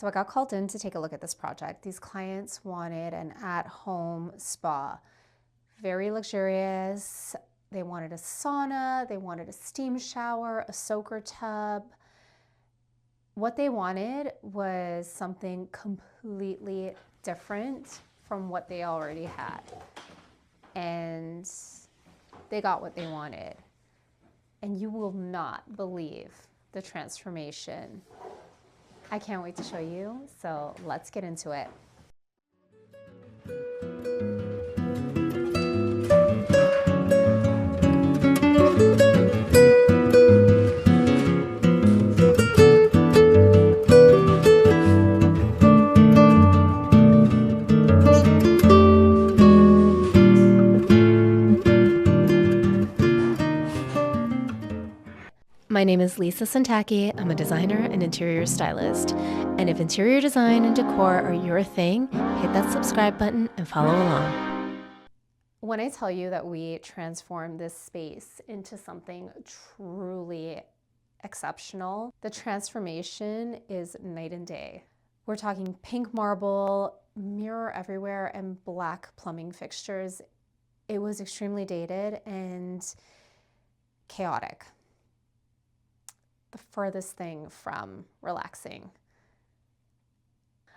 So I got called in to take a look at this project. These clients wanted an at-home spa, very luxurious. They wanted a sauna, they wanted a steam shower, a soaker tub. What they wanted was something completely different from what they already had. And they got what they wanted. And you will not believe the transformation. I can't wait to show you, so let's get into it. My name is Lisa Santaki. I'm a designer and interior stylist. And if interior design and decor are your thing, hit that subscribe button and follow along. When I tell you that we transformed this space into something truly exceptional, the transformation is night and day. We're talking pink marble, mirror everywhere, and black plumbing fixtures. It was extremely dated and chaotic. The furthest thing from relaxing.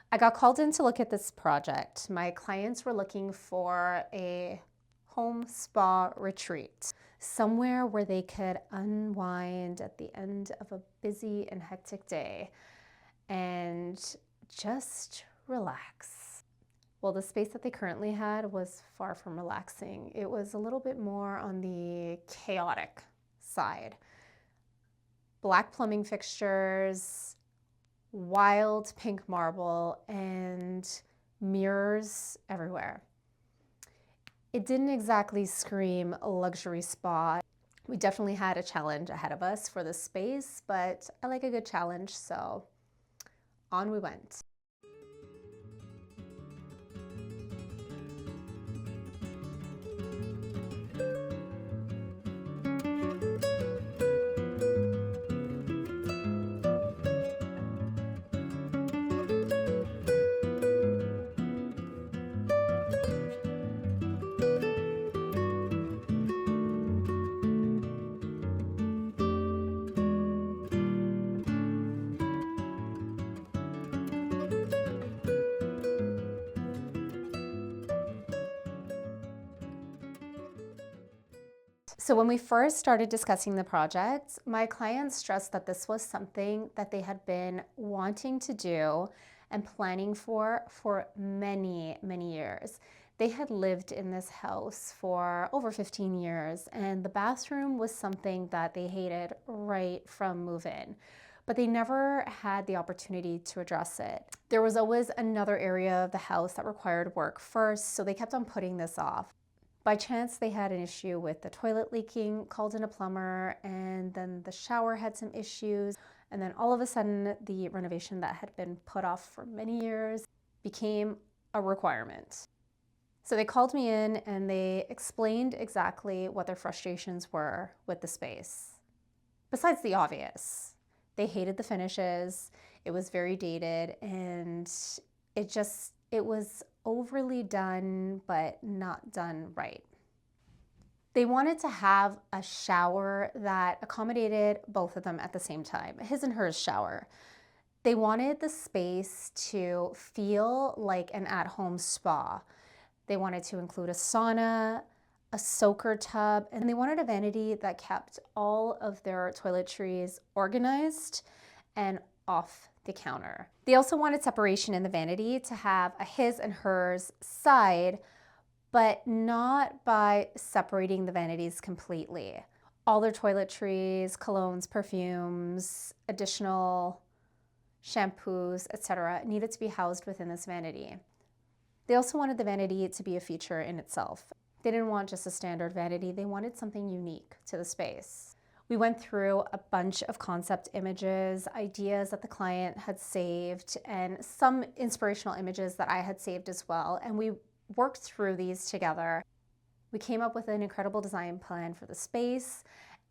I got called in to look at this project. My clients were looking for a home spa retreat, somewhere where they could unwind at the end of a busy and hectic day and just relax. Well, the space that they currently had was far from relaxing. It was a little bit more on the chaotic side. Black plumbing fixtures, wild pink marble, and mirrors everywhere. It didn't exactly scream a luxury spa. We definitely had a challenge ahead of us for this space, but I like a good challenge, so on we went. So when we first started discussing the project, my clients stressed that this was something that they had been wanting to do and planning for many, many years. They had lived in this house for over 15 years, and the bathroom was something that they hated right from move-in, but they never had the opportunity to address it. There was always another area of the house that required work first, so they kept on putting this off. By chance, they had an issue with the toilet leaking, called in a plumber, and then the shower had some issues. And then all of a sudden, the renovation that had been put off for many years became a requirement. So they called me in and they explained exactly what their frustrations were with the space. Besides the obvious, they hated the finishes, it was very dated, and it was overly done, but not done right. They wanted to have a shower that accommodated both of them at the same time, his and hers shower. They wanted the space to feel like an at-home spa. They wanted to include a sauna, a soaker tub, and they wanted a vanity that kept all of their toiletries organized and off the counter. They also wanted separation in the vanity to have a his and hers side, but not by separating the vanities completely. All their toiletries, colognes, perfumes, additional shampoos, etc. needed to be housed within this vanity. They also wanted the vanity to be a feature in itself. They didn't want just a standard vanity, they wanted something unique to the space. We went through a bunch of concept images, ideas that the client had saved, and some inspirational images that I had saved as well, and we worked through these together. We came up with an incredible design plan for the space,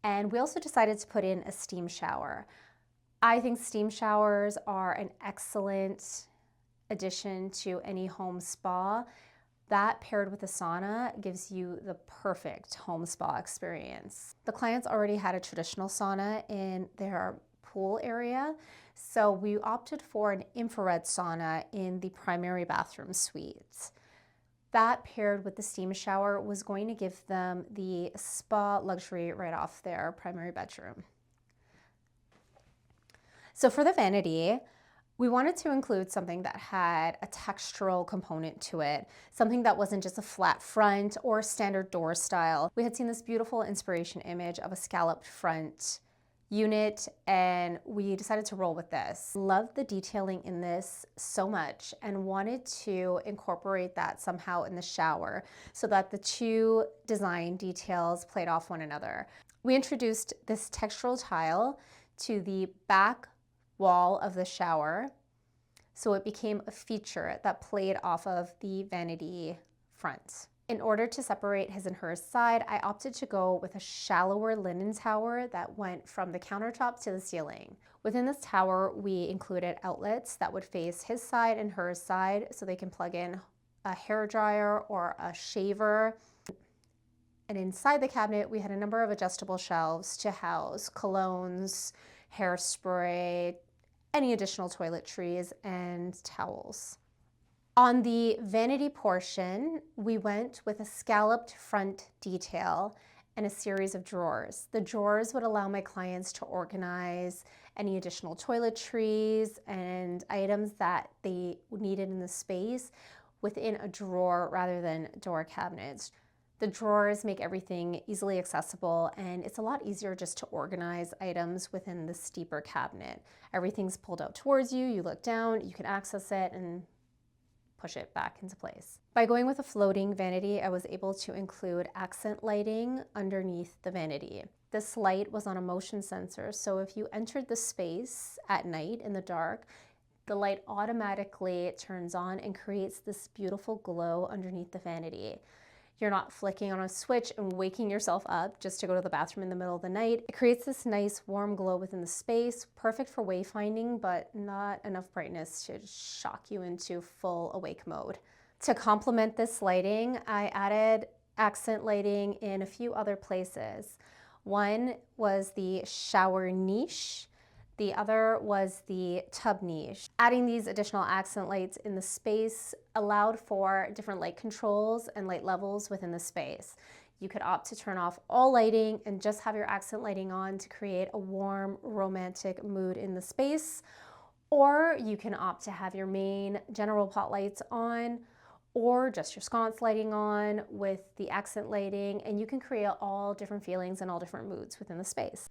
and we also decided to put in a steam shower. I think steam showers are an excellent addition to any home spa. That paired with a sauna gives you the perfect home spa experience. The clients already had a traditional sauna in their pool area, so we opted for an infrared sauna in the primary bathroom suite. That paired with the steam shower was going to give them the spa luxury right off their primary bedroom. So for the vanity, we wanted to include something that had a textural component to it, something that wasn't just a flat front or standard door style. We had seen this beautiful inspiration image of a scalloped front unit, and we decided to roll with this. Loved the detailing in this so much and wanted to incorporate that somehow in the shower so that the two design details played off one another. We introduced this textural tile to the back wall of the shower, so it became a feature that played off of the vanity front. In order to separate his and her side, I opted to go with a shallower linen tower that went from the countertop to the ceiling. Within this tower, we included outlets that would face his side and her side so they can plug in a hair dryer or a shaver. And inside the cabinet, we had a number of adjustable shelves to house colognes, hairspray, any additional toiletries, and towels. On the vanity portion, we went with a scalloped front detail and a series of drawers. The drawers would allow my clients to organize any additional toiletries and items that they needed in the space within a drawer rather than door cabinets. The drawers make everything easily accessible, and it's a lot easier just to organize items within the steeper cabinet. Everything's pulled out towards you, you look down, you can access it and push it back into place. By going with a floating vanity, I was able to include accent lighting underneath the vanity. This light was on a motion sensor, so if you entered the space at night in the dark, the light automatically turns on and creates this beautiful glow underneath the vanity. You're not flicking on a switch and waking yourself up just to go to the bathroom in the middle of the night. It creates this nice warm glow within the space, perfect for wayfinding, but not enough brightness to shock you into full awake mode. To complement this lighting, I added accent lighting in a few other places. One was the shower niche. The other was the tub niche. Adding these additional accent lights in the space allowed for different light controls and light levels within the space. You could opt to turn off all lighting and just have your accent lighting on to create a warm, romantic mood in the space. Or you can opt to have your main general pot lights on, or just your sconce lighting on with the accent lighting, and you can create all different feelings and all different moods within the space.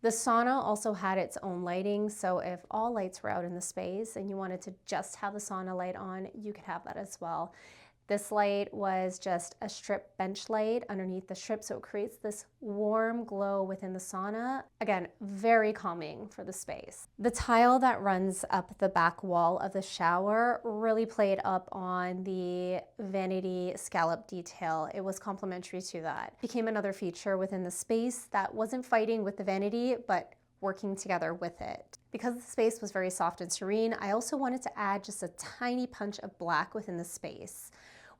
The sauna also had its own lighting, so if all lights were out in the space and you wanted to just have the sauna light on, you could have that as well. This light was just a strip bench light underneath the strip, so it creates this warm glow within the sauna. Again, very calming for the space. The tile that runs up the back wall of the shower really played up on the vanity scallop detail. It was complementary to that. It became another feature within the space that wasn't fighting with the vanity, but working together with it. Because the space was very soft and serene, I also wanted to add just a tiny punch of black within the space.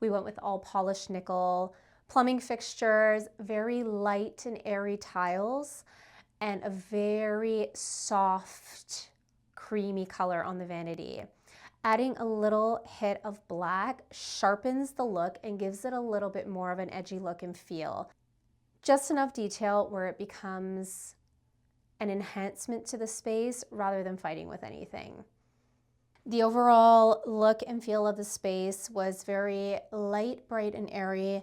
We went with all polished nickel, plumbing fixtures, very light and airy tiles, and a very soft, creamy color on the vanity. Adding a little hit of black sharpens the look and gives it a little bit more of an edgy look and feel. Just enough detail where it becomes an enhancement to the space rather than fighting with anything. The overall look and feel of the space was very light, bright, and airy,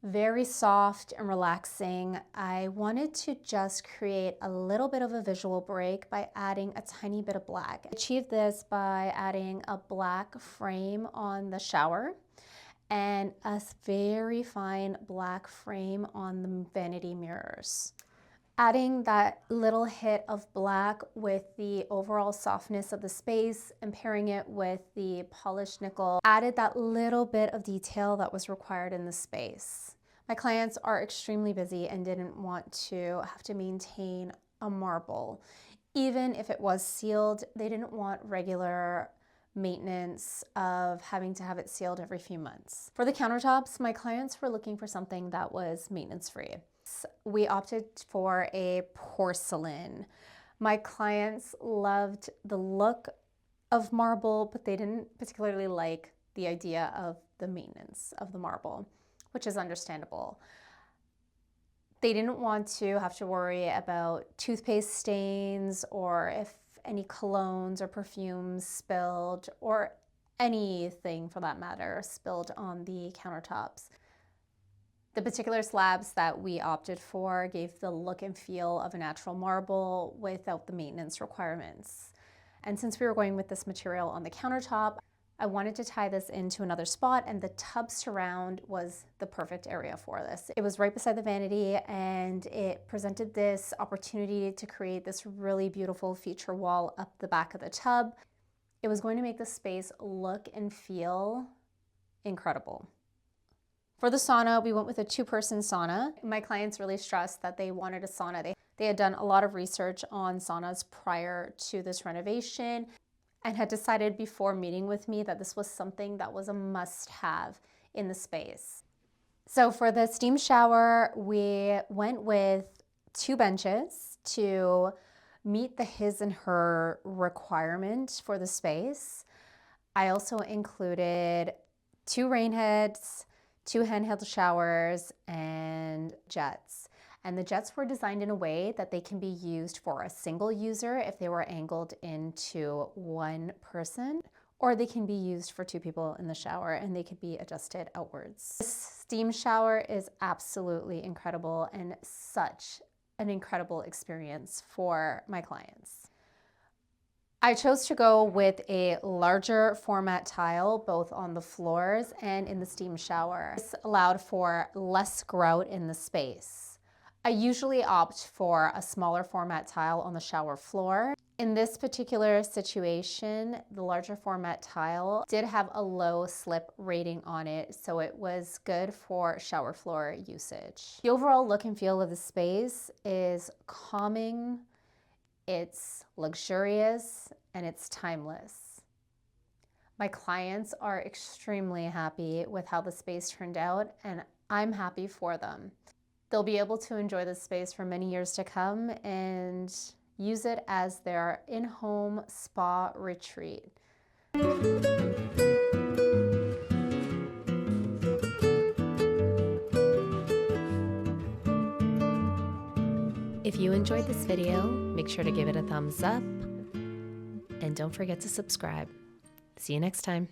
very soft and relaxing. I wanted to just create a little bit of a visual break by adding a tiny bit of black. I achieved this by adding a black frame on the shower and a very fine black frame on the vanity mirrors. Adding that little hit of black with the overall softness of the space and pairing it with the polished nickel added that little bit of detail that was required in the space. My clients are extremely busy and didn't want to have to maintain a marble. Even if it was sealed, they didn't want regular maintenance of having to have it sealed every few months. For the countertops, my clients were looking for something that was maintenance-free. We opted for a porcelain. My clients loved the look of marble, but they didn't particularly like the idea of the maintenance of the marble, which is understandable. They didn't want to have to worry about toothpaste stains or if any colognes or perfumes spilled or anything for that matter spilled on the countertops. The particular slabs that we opted for gave the look and feel of a natural marble without the maintenance requirements. And since we were going with this material on the countertop, I wanted to tie this into another spot, and the tub surround was the perfect area for this. It was right beside the vanity, and it presented this opportunity to create this really beautiful feature wall up the back of the tub. It was going to make the space look and feel incredible. For the sauna, we went with a 2-person sauna. My clients really stressed that they wanted a sauna. They had done a lot of research on saunas prior to this renovation and had decided before meeting with me that this was something that was a must-have in the space. So for the steam shower, we went with 2 benches to meet the his and her requirement for the space. I also included 2 rain heads, 2 handheld showers, and jets. And the jets were designed in a way that they can be used for a single user if they were angled into 1 person, or they can be used for 2 people in the shower and they could be adjusted outwards. This steam shower is absolutely incredible and such an incredible experience for my clients. I chose to go with a larger format tile, both on the floors and in the steam shower. This allowed for less grout in the space. I usually opt for a smaller format tile on the shower floor. In this particular situation, the larger format tile did have a low slip rating on it, so it was good for shower floor usage. The overall look and feel of the space is calming, it's luxurious, and it's timeless. My clients are extremely happy with how the space turned out, and I'm happy for them. They'll be able to enjoy this space for many years to come and use it as their in-home spa retreat. If you enjoyed this video, make sure to give it a thumbs up and don't forget to subscribe. See you next time.